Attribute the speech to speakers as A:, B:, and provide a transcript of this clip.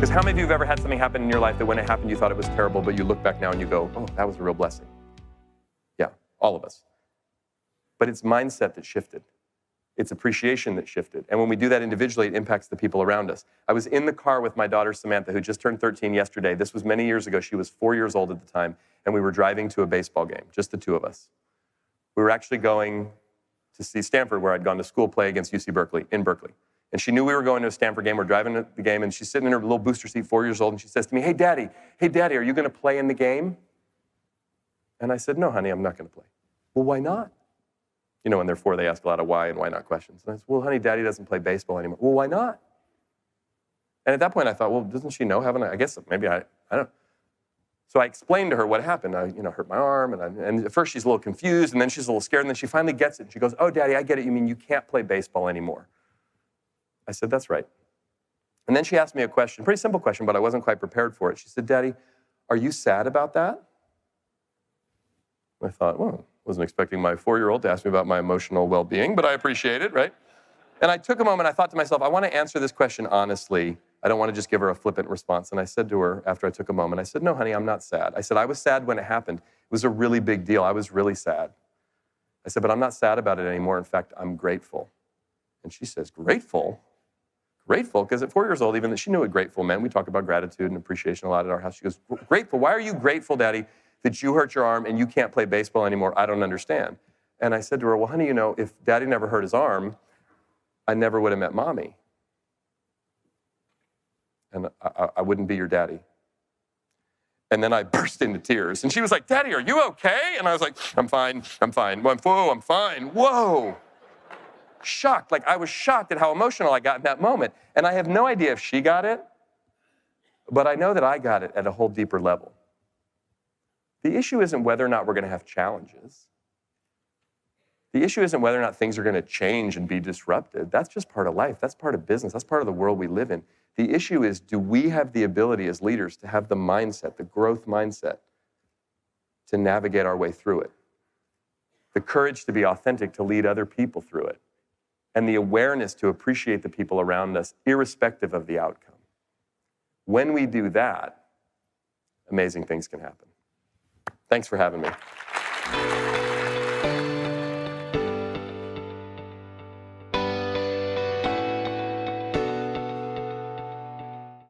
A: Because how many of you have ever had something happen in your life that when it happened you thought it was terrible, but you look back now and you go, oh, that was a real blessing? Yeah, all of us. But it's mindset that shifted. It's appreciation that shifted. And when we do that individually, it impacts the people around us. I was in the car with my daughter, Samantha, who just turned 13 yesterday. This was many years ago. She was 4 years old at the time, and we were driving to a baseball game, just the two of us. We were actually going to see Stanford, where I'd gone to school, play against UC Berkeley, in Berkeley. And she knew we were going to a Stanford game. We're driving to the game, and she's sitting in her little booster seat, 4 years old, and she says to me, hey, Daddy, are you going to play in the game? And I said, no, honey, I'm not going to play. Well, why not? You know, when they're 4, they ask a lot of why and why not questions. And I said, well, honey, Daddy doesn't play baseball anymore. Well, why not? And at that point, I thought, well, doesn't she know? I guess maybe I don't. So I explained to her what happened. I, hurt my arm, and at first she's a little confused, and then she's a little scared, and then she finally gets it. And she goes, oh, Daddy, I get it. You mean you can't play baseball anymore? I said, that's right. And then she asked me a question, pretty simple question, but I wasn't quite prepared for it. She said, Daddy, are you sad about that? I thought, well, wasn't expecting my 4-year-old to ask me about my emotional well-being, but I appreciate it, right? And I took a moment. I thought to myself, I want to answer this question honestly. I don't want to just give her a flippant response. And I said to her, after I took a moment, I said, no, honey, I'm not sad. I said, I was sad when it happened. It was a really big deal. I was really sad. I said, but I'm not sad about it anymore. In fact, I'm grateful. And she says, grateful? Grateful? Because at 4 years old, even that she knew what grateful meant. We talk about gratitude and appreciation a lot at our house. She goes, grateful? Why are you grateful, Daddy, that you hurt your arm and you can't play baseball anymore? I don't understand. And I said to her, well, honey, if Daddy never hurt his arm, I never would have met Mommy. And I wouldn't be your daddy. And then I burst into tears. And she was like, Daddy, are you okay? And I was like, I'm fine. Whoa, I'm fine. Whoa. Shocked. Like, I was shocked at how emotional I got in that moment. And I have no idea if she got it, but I know that I got it at a whole deeper level. The issue isn't whether or not we're going to have challenges. The issue isn't whether or not things are going to change and be disrupted. That's just part of life. That's part of business. That's part of the world we live in. The issue is, do we have the ability as leaders to have the mindset, the growth mindset, to navigate our way through it? The courage to be authentic, to lead other people through it. And the awareness to appreciate the people around us, irrespective of the outcome. When we do that, amazing things can happen. Thanks for having me.